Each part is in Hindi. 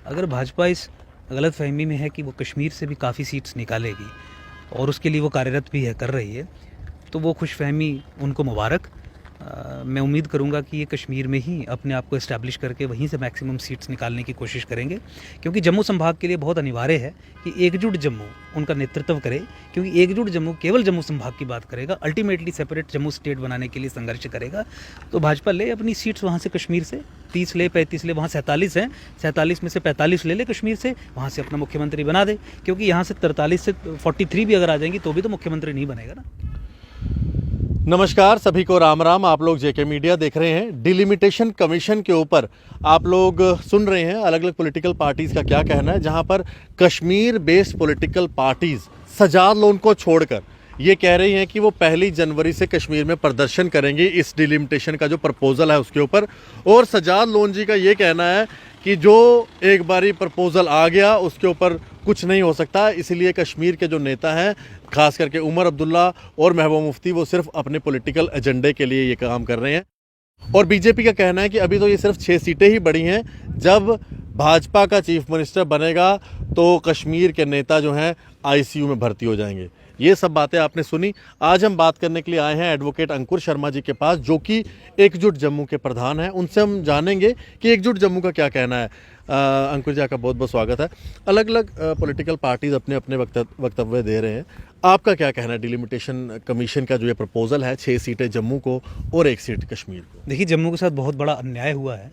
अगर भाजपा इस गलत फहमी में है कि वो कश्मीर से भी काफ़ी सीट्स निकालेगी और उसके लिए वो कार्यरत भी है, कर रही है, तो वो खुशफहमी उनको मुबारक। मैं उम्मीद करूंगा कि ये कश्मीर में ही अपने आप को इस्टेब्लिश करके वहीं से मैक्सिमम सीट्स निकालने की कोशिश करेंगे, क्योंकि जम्मू संभाग के लिए बहुत अनिवार्य है कि एकजुट जम्मू उनका नेतृत्व करे, क्योंकि एकजुट जम्मू केवल जम्मू संभाग की बात करेगा, अल्टीमेटली सेपरेट जम्मू स्टेट बनाने के लिए संघर्ष करेगा। तो भाजपा ले अपनी सीट्स वहाँ से, कश्मीर से 30 ले, 35 ले, वहाँ 47 हैं, 47 में से 45 ले कश्मीर से, वहाँ से अपना मुख्यमंत्री बना दे, क्योंकि यहाँ से 43 से 43 भी अगर आ जाएंगी तो भी तो मुख्यमंत्री नहीं बनेगा ना। नमस्कार सभी को, राम राम। आप लोग जेके मीडिया देख रहे हैं। डिलिमिटेशन कमीशन के ऊपर आप लोग सुन रहे हैं अलग अलग पॉलिटिकल पार्टीज़ का क्या कहना है, जहां पर Kashmir based political parties Sajad Lone को छोड़कर ये कह रही हैं कि वो 1 जनवरी से कश्मीर में प्रदर्शन करेंगी इस डिलिमिटेशन का जो प्रपोजल है उसके ऊपर। और सजाद लोन जी का ये कहना है कि जो एक बारी प्रपोजल आ गया उसके ऊपर कुछ नहीं हो सकता, इसलिए कश्मीर के जो नेता हैं, खास करके उमर अब्दुल्ला और महबूबा मुफ्ती, वो सिर्फ अपने पॉलिटिकल एजेंडे के लिए ये काम कर रहे हैं। और बीजेपी का कहना है कि अभी तो ये सिर्फ 6 सीटें ही बढ़ी हैं, जब भाजपा का चीफ मिनिस्टर बनेगा तो कश्मीर के नेता जो हैं आईसीयू में भर्ती हो जाएंगे। ये सब बातें आपने सुनी। आज हम बात करने के लिए आए हैं एडवोकेट अंकुर शर्मा जी के पास, जो कि एकजुट जम्मू के प्रधान हैं। उनसे हम जानेंगे कि एकजुट जम्मू का क्या कहना है। अंकुर जी, आपका बहुत बहुत स्वागत है। अलग अलग पॉलिटिकल पार्टीज़ अपने अपने वक्तव्य दे रहे हैं, आपका क्या कहना है डिलिमिटेशन कमीशन का जो ये प्रपोजल है, 6 सीटें जम्मू को और 1 सीट कश्मीर को? देखिए, जम्मू के साथ बहुत बड़ा अन्याय हुआ है।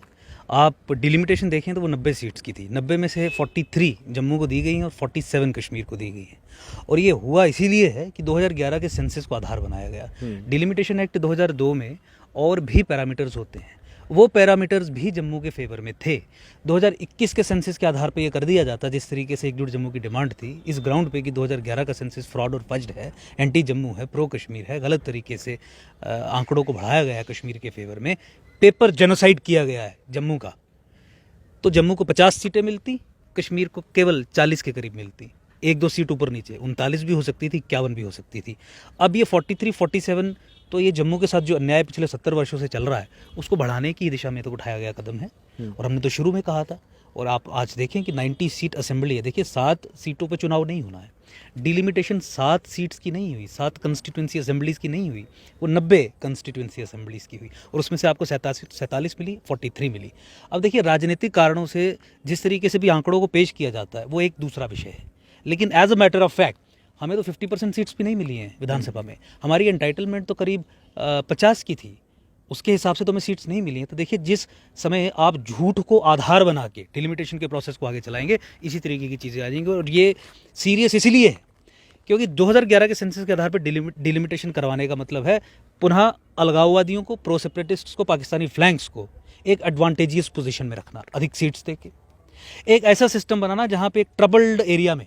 आप डिलिमिटेशन देखें तो वो 90 सीट्स की थी, 90 में से 43 जम्मू को दी गई हैं और 47 कश्मीर को दी गई हैं। और ये हुआ इसीलिए है कि 2011 के सेंसस को आधार बनाया गया। डिलिमिटेशन एक्ट 2002 में और भी पैरामीटर्स होते हैं, वो पैरामीटर्स भी जम्मू के फेवर में थे। 2021 के सेंसस के आधार पर यह कर दिया जाता, जिस तरीके से एकजुट जम्मू की डिमांड थी, इस ग्राउंड पे कि 2011 का सेंसस फ्रॉड और फज्ड है, एंटी जम्मू है, प्रो कश्मीर है, गलत तरीके से आंकड़ों को बढ़ाया गया है कश्मीर के फेवर में, पेपर जेनोसाइड किया गया है जम्मू का। तो जम्मू को 50 सीटें मिलती, कश्मीर को केवल 40 के करीब मिलती, 1-2 सीट ऊपर नीचे, 39 भी हो सकती थी, 51 भी हो सकती थी। अब ये 43, 47, तो ये जम्मू के साथ जो अन्याय पिछले 70 वर्षों से चल रहा है उसको बढ़ाने की दिशा में तो उठाया गया कदम है। और हमने तो शुरू में कहा था, और आप आज देखें कि 90 सीट असेंबली है। देखिए, 7 सीटों पर चुनाव नहीं होना है। डिलिमिटेशन 7 सीट्स की नहीं हुई, 7 कंस्टिट्यूंसी असेंबलीज़ की नहीं हुई, वो 90 कंस्टिट्यूंसी असेंबलीज़ की हुई, और उसमें से आपको 47 मिली, 43 मिली। अब देखिए, राजनीतिक कारणों से जिस तरीके से भी आंकड़ों को पेश किया जाता है वो एक दूसरा विषय है, लेकिन as a matter of fact हमें तो 50% सीट्स भी नहीं मिली हैं विधानसभा में। हमारी एंटाइटलमेंट तो करीब 50 की थी, उसके हिसाब से तो हमें सीट्स नहीं मिली हैं। तो देखिए, जिस समय आप झूठ को आधार बना के डिलिमिटेशन के प्रोसेस को आगे चलाएंगे, इसी तरीके की चीज़ें आ जाएंगी। और ये सीरियस इसलिए है क्योंकि 2011 के सेंसस के आधार पर डिलिमिटेशन करवाने का मतलब है पुनः अलगाववादियों को, प्रो सेपरेटिस्ट्स को, पाकिस्तानी फ्लैंक्स को एक एडवांटेजियस पोजीशन में रखना, अधिक सीट्स देके एक ऐसा सिस्टम बनाना जहां पे एक ट्रबल्ड एरिया में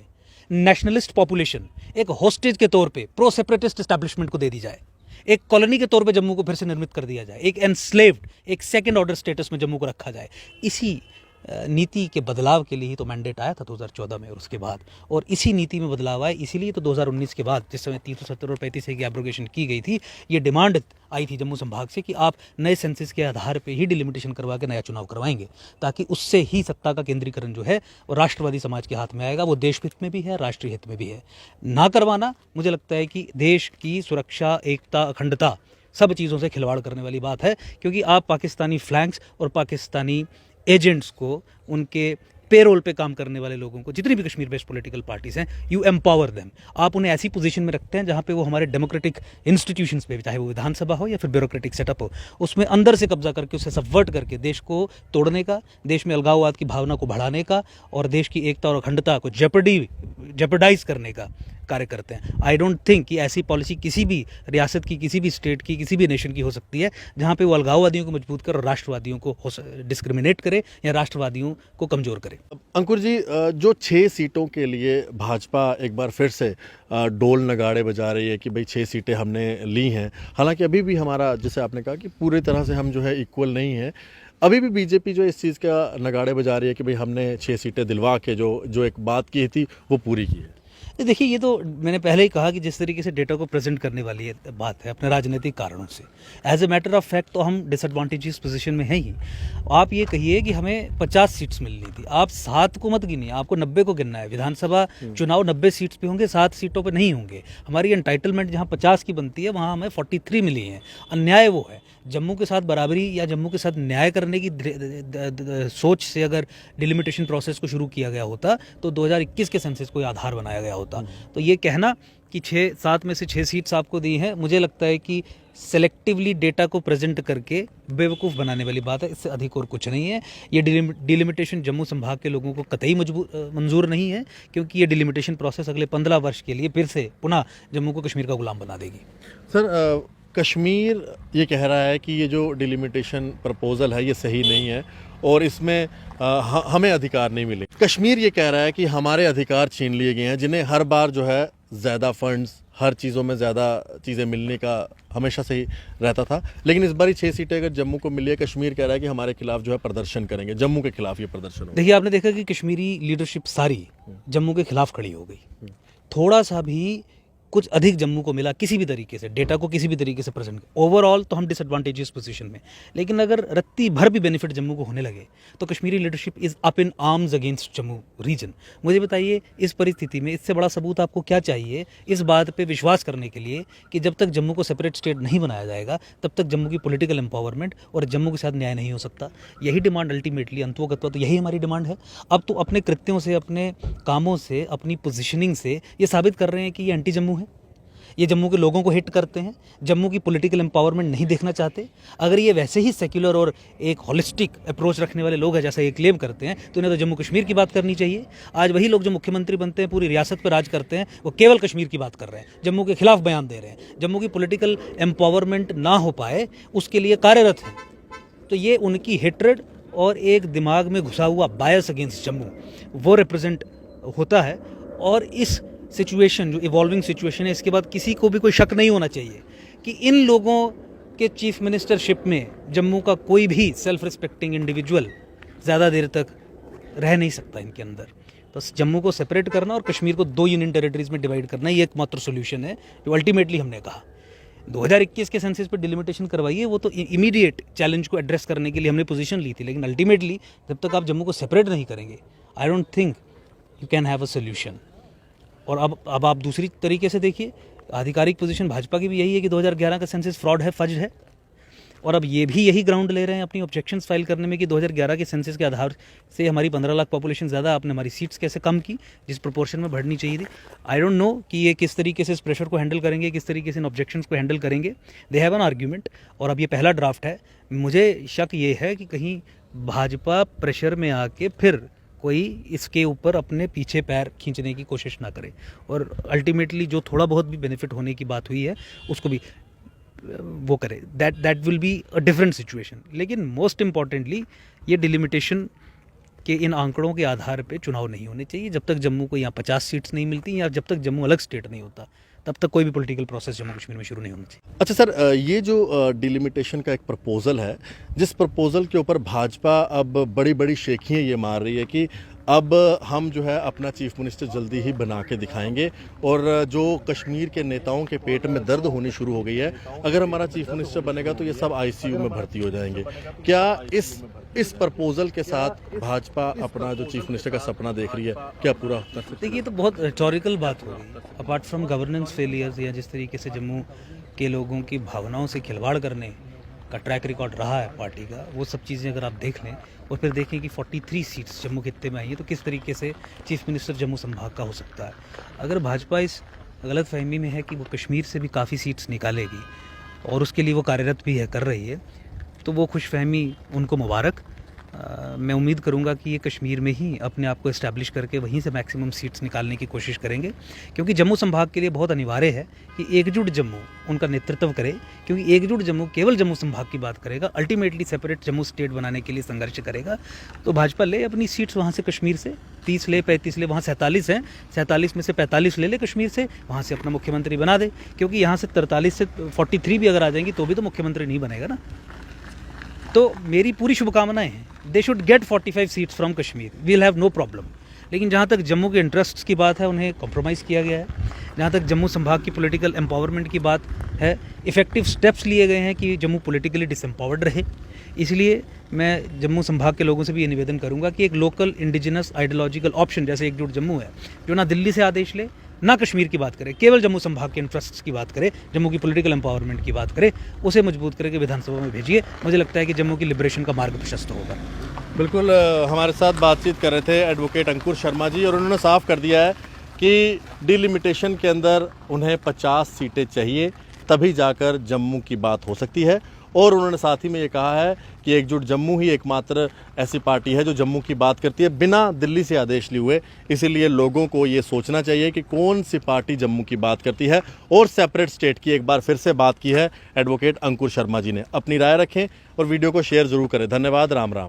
नेशनलिस्ट पॉपुलेशन एक होस्टेज के तौर पे प्रो सेपरेटिस्ट एस्टैब्लिशमेंट को दे दी जाए, एक कॉलोनी के तौर पे जम्मू को फिर से निर्मित कर दिया जाए, एक एनस्लेव्ड, एक सेकंड ऑर्डर स्टेटस में जम्मू को रखा जाए। इसी नीति के बदलाव के लिए ही तो मैंडेट आया था 2014 में और उसके बाद, और इसी नीति में बदलाव आया। इसीलिए तो 2019 के बाद, जिस समय 370 और 35 की एब्रोगेशन की गई थी, ये डिमांड आई थी जम्मू संभाग से कि आप नए सेंसस के आधार पे ही डिलिमिटेशन करवा के नया चुनाव करवाएंगे, ताकि उससे ही सत्ता का केंद्रीकरण जो है वो राष्ट्रवादी समाज के हाथ में आएगा। वो देश हित में भी है, राष्ट्रीय हित में भी है। ना करवाना मुझे लगता है कि देश की सुरक्षा, एकता, अखंडता, सब चीज़ों से खिलवाड़ करने वाली बात है, क्योंकि आप पाकिस्तानी फ्लैंक्स और पाकिस्तानी एजेंट्स को, उनके पेरोल पे काम करने वाले लोगों को, जितनी भी कश्मीर बेस्ड पॉलिटिकल पार्टीज हैं, यू एम्पावर देम। आप उन्हें ऐसी पोजीशन में रखते हैं जहां पे वो हमारे डेमोक्रेटिक इंस्टीट्यूशंस पे, चाहे वो विधानसभा हो या फिर ब्यूरोक्रेटिक सेटअप हो, उसमें अंदर से कब्जा करके, उसे सबवर्ट करके देश को तोड़ने का, देश में अलगाववाद की भावना को बढ़ाने का और देश की एकता और अखंडता को जेपरडाइज करने का कार्य करते हैं। आई डोंट थिंक कि ऐसी पॉलिसी किसी भी रियासत की, किसी भी स्टेट की, किसी भी नेशन की हो सकती है जहां पे वो अलगाववादियों को मजबूत कर और राष्ट्रवादियों को डिस्क्रिमिनेट करे या राष्ट्रवादियों को कमजोर करे। अंकुर जी, जो 6 सीटों के लिए भाजपा एक बार फिर से डोल नगाड़े बजा रही है कि भाई 6 सीटें हमने ली हैं, हालांकि अभी भी हमारा, जैसे आपने कहा कि पूरी तरह से हम जो है इक्वल नहीं है, अभी भी बीजेपी जो इस चीज़ का नगाड़े बजा रही है कि भाई हमने 6 सीटें दिलवा के जो एक बात की थी वो पूरी की है। देखिए, ये तो मैंने पहले ही कहा कि जिस तरीके से डेटा को प्रेजेंट करने वाली है बात है अपने राजनीतिक कारणों से, as a matter of fact तो हम डिसएडवांटेजेस पोजीशन में हैं ही। आप ये कहिए कि हमें 50 सीट्स मिलनी थी, आप 7 को मत गिनिए, आपको 90 को गिनना है। विधानसभा चुनाव 90 सीट्स पे होंगे, 7 सीटों पे नहीं होंगे। हमारी एंटाइटलमेंट जहाँ 50 की बनती है वहाँ हमें 43 मिली हैं। अन्याय वो है। जम्मू के साथ बराबरी या जम्मू के साथ न्याय करने की सोच से अगर डिलिमिटेशन प्रोसेस को शुरू किया गया होता तो 2021 के सेंसस को आधार बनाया गया होता। तो ये कहना कि 7 में से 6 सीट्स आपको दी हैं, मुझे लगता है कि सेलेक्टिवली डेटा को प्रेजेंट करके बेवकूफ़ बनाने वाली बात है। इससे अधिक और कुछ नहीं है। ये डिलिमिटेशन जम्मू संभाग के लोगों को कतई मंजूर नहीं है, क्योंकि ये डिलिमिटेशन प्रोसेस अगले 15 वर्ष के लिए फिर से पुनः जम्मू को कश्मीर का गुलाम बना देगी। सर, कश्मीर ये कह रहा है कि ये जो डिलिमिटेशन प्रपोजल है ये सही नहीं है और इसमें हमें अधिकार नहीं मिले। कश्मीर ये कह रहा है कि हमारे अधिकार छीन लिए गए हैं, जिन्हें हर बार जो है ज़्यादा फंड्स, हर चीज़ों में ज़्यादा चीज़ें मिलने का हमेशा से ही रहता था। लेकिन इस बार 6 सीटें अगर जम्मू को मिली है, कश्मीर कह रहा है कि हमारे खिलाफ जो है प्रदर्शन करेंगे, जम्मू के खिलाफ ये प्रदर्शन होगा। देखिए, आपने देखा कि कश्मीरी लीडरशिप सारी जम्मू के खिलाफ खड़ी हो गई। थोड़ा सा भी कुछ अधिक जम्मू को मिला किसी भी तरीके से, डेटा को किसी भी तरीके से प्रेजेंट, ओवरऑल तो हम डिसएडवांटेजेस पोजीशन में। लेकिन अगर रत्ती भर भी बेनिफिट जम्मू को होने लगे तो Kashmiri leadership is up in arms against Jammu region. मुझे बताइए, इस परिस्थिति में इससे बड़ा सबूत आपको क्या चाहिए इस बात पे विश्वास करने के लिए कि जब तक जम्मू को सेपरेट स्टेट नहीं बनाया जाएगा तब तक जम्मू की पॉलिटिकल एम्पावरमेंट और जम्मू के साथ न्याय नहीं हो सकता। यही डिमांड अल्टीमेटली, अंतोगत्वा तो यही हमारी डिमांड है। अब तो अपने कृत्यों से, अपने कामों से, अपनी पोजिशनिंग से ये साबित कर रहे हैं कि ये एंटी जम्मू है, ये जम्मू के लोगों को हिट करते हैं, जम्मू की पॉलिटिकल एम्पावरमेंट नहीं देखना चाहते। अगर ये वैसे ही सेक्युलर और एक होलिस्टिक अप्रोच रखने वाले लोग हैं जैसा ये क्लेम करते हैं, तो इन्हें तो जम्मू कश्मीर की बात करनी चाहिए। आज वही लोग जो मुख्यमंत्री बनते हैं, पूरी रियासत पर राज करते हैं, वो केवल कश्मीर की बात कर रहे हैं, जम्मू के खिलाफ बयान दे रहे हैं, जम्मू की पॉलिटिकल एम्पावरमेंट ना हो पाए उसके लिए कार्यरत हैं। तो ये उनकी हेट्रेड और एक दिमाग में घुसा हुआ बायस अगेंस्ट जम्मू वो रिप्रेजेंट होता है। और इस सिचुएशन, जो इवॉल्विंग सिचुएशन है, इसके बाद किसी को भी कोई शक नहीं होना चाहिए कि इन लोगों के चीफ मिनिस्टरशिप में जम्मू का कोई भी सेल्फ रिस्पेक्टिंग इंडिविजुअल ज़्यादा देर तक रह नहीं सकता इनके अंदर। तो जम्मू को सेपरेट करना और कश्मीर को 2 यूनियन टेरिटरीज में डिवाइड करना, ये एकमात्र सोल्यूशन है जो अल्टीमेटली हमने कहा। 2021 के सेंसस पर डिलिमिटेशन करवाइए, वो तो इमीडिएट चैलेंज को एड्रेस करने के लिए हमने पोजीशन ली थी। लेकिन अल्टीमेटली जब तक आप जम्मू को सेपरेट नहीं करेंगे, I don't think you can have a solution. और अब आप दूसरी तरीके से देखिए, आधिकारिक पोजीशन भाजपा की भी यही है कि 2011 का सेंसस फ्रॉड है, फर्ज है। और अब ये भी यही ग्राउंड ले रहे हैं अपनी ऑब्जेक्शंस फाइल करने में कि 2011 के सेंसस के आधार से हमारी 15 लाख पॉपुलेशन ज़्यादा, आपने हमारी सीट्स कैसे कम की जिस प्रोपोर्शन में बढ़नी चाहिए थी। आई डोंट नो कि ये किस तरीके से इस प्रेशर को हैंडल करेंगे, किस तरीके से इन ऑब्जेक्शंस को हैंडल करेंगे। They have an argument. और अब ये पहला ड्राफ्ट है। मुझे शक ये है कि कहीं भाजपा प्रेशर में आके फिर कोई इसके ऊपर अपने पीछे पैर खींचने की कोशिश ना करे और अल्टीमेटली जो थोड़ा बहुत भी बेनिफिट होने की बात हुई है उसको भी वो करे। That will be a different situation. लेकिन मोस्ट इम्पॉर्टेंटली ये डिलिमिटेशन के इन आंकड़ों के आधार पे चुनाव नहीं होने चाहिए। जब तक जम्मू को यहाँ 50 सीट्स नहीं मिलती या जब तक जम्मू अलग स्टेट नहीं होता, तब तक कोई भी पॉलिटिकल प्रोसेस जम्मू कश्मीर में शुरू नहीं होना चाहिए। अच्छा सर, ये जो डिलिमिटेशन का एक प्रपोजल है, जिस प्रपोजल के ऊपर भाजपा अब बड़ी बड़ी शेखियाँ ये मार रही है कि अब हम जो है अपना चीफ मिनिस्टर जल्दी ही बना के दिखाएंगे और जो कश्मीर के नेताओं के पेट में दर्द होनी शुरू हो गई है, अगर हमारा चीफ मिनिस्टर बनेगा तो ये सब आईसीयू में भर्ती हो जाएंगे। क्या इस प्रपोजल के साथ भाजपा अपना जो चीफ मिनिस्टर का सपना देख रही है, क्या पूरा कर सकती है? देखिए, तो बहुत रिटोरिकल बात हो गई। अपार्ट फ्रॉम गवर्नेंस फेलियर्स या जिस तरीके से जम्मू के लोगों की भावनाओं से खिलवाड़ करने का ट्रैक रिकॉर्ड रहा है पार्टी का, वो सब चीज़ें अगर आप देख लें और फिर देखें कि 43 सीट्स जम्मू खित्ते में आई हैं, तो किस तरीके से चीफ मिनिस्टर जम्मू संभाग का हो सकता है। अगर भाजपा इस गलत फहमी में है कि वो कश्मीर से भी काफ़ी सीट्स निकालेगी और उसके लिए वो कार्यरत भी है, कर रही है, तो वो खुशफहमी उनको मुबारक। मैं उम्मीद करूंगा कि ये कश्मीर में ही अपने आप को इस्टेब्लिश करके वहीं से मैक्सिमम सीट्स निकालने की कोशिश करेंगे, क्योंकि जम्मू संभाग के लिए बहुत अनिवार्य है कि एकजुट जम्मू उनका नेतृत्व करे, क्योंकि एकजुट जम्मू केवल जम्मू संभाग की बात करेगा, अल्टीमेटली सेपरेट जम्मू स्टेट बनाने के लिए संघर्ष करेगा। तो भाजपा ले अपनी सीट्स वहाँ से, कश्मीर से 30 ले, 35 ले, वहाँ 47 हैं, 47 में से 45 ले कश्मीर से, वहाँ से अपना मुख्यमंत्री बना दे, क्योंकि यहाँ से 43 से 43 भी अगर आ जाएंगी तो भी तो मुख्यमंत्री नहीं बनेगा ना। तो मेरी पूरी शुभकामनाएं हैं, they should get 45 seats from Kashmir, we will have no problem. लेकिन जहाँ तक जम्मू के इंटरेस्ट्स की बात है उन्हें कॉम्प्रोमाइज़ किया गया है। जहाँ तक जम्मू संभाग की पॉलिटिकल एम्पावरमेंट की बात है, इफ़ेक्टिव स्टेप्स लिए गए हैं कि जम्मू पॉलिटिकली डिसएम्पावर्ड रहे। इसलिए मैं जम्मू संभाग के लोगों से भी ये निवेदन करूंगा कि एक लोकल इंडिजिनस आइडियोलॉजिकल ऑप्शन जैसे एकजुट जम्मू है, जो ना दिल्ली से आदेश ले ना कश्मीर की बात करे, केवल जम्मू संभाग के इंटरेस्ट्स की बात करे, जम्मू की पॉलिटिकल एम्पावरमेंट की बात करे, उसे मजबूत करके विधानसभा में भेजिए। मुझे लगता है कि जम्मू की लिबरेशन का मार्ग प्रशस्त होगा। बिल्कुल हमारे साथ बातचीत कर रहे थे एडवोकेट अंकुर शर्मा जी, और उन्होंने साफ कर दिया है कि डिलिमिटेशन के अंदर उन्हें 50 सीटें चाहिए, तभी जाकर जम्मू की बात हो सकती है। और उन्होंने साथ ही में ये कहा है कि एकजुट जम्मू ही एकमात्र ऐसी पार्टी है जो जम्मू की बात करती है बिना दिल्ली से आदेश लिए हुए। इसीलिए लोगों को ये सोचना चाहिए कि कौन सी पार्टी जम्मू की बात करती है। और सेपरेट स्टेट की एक बार फिर से बात की है एडवोकेट अंकुर शर्मा जी ने। अपनी राय रखें और वीडियो को शेयर ज़रूर करें। धन्यवाद। राम राम।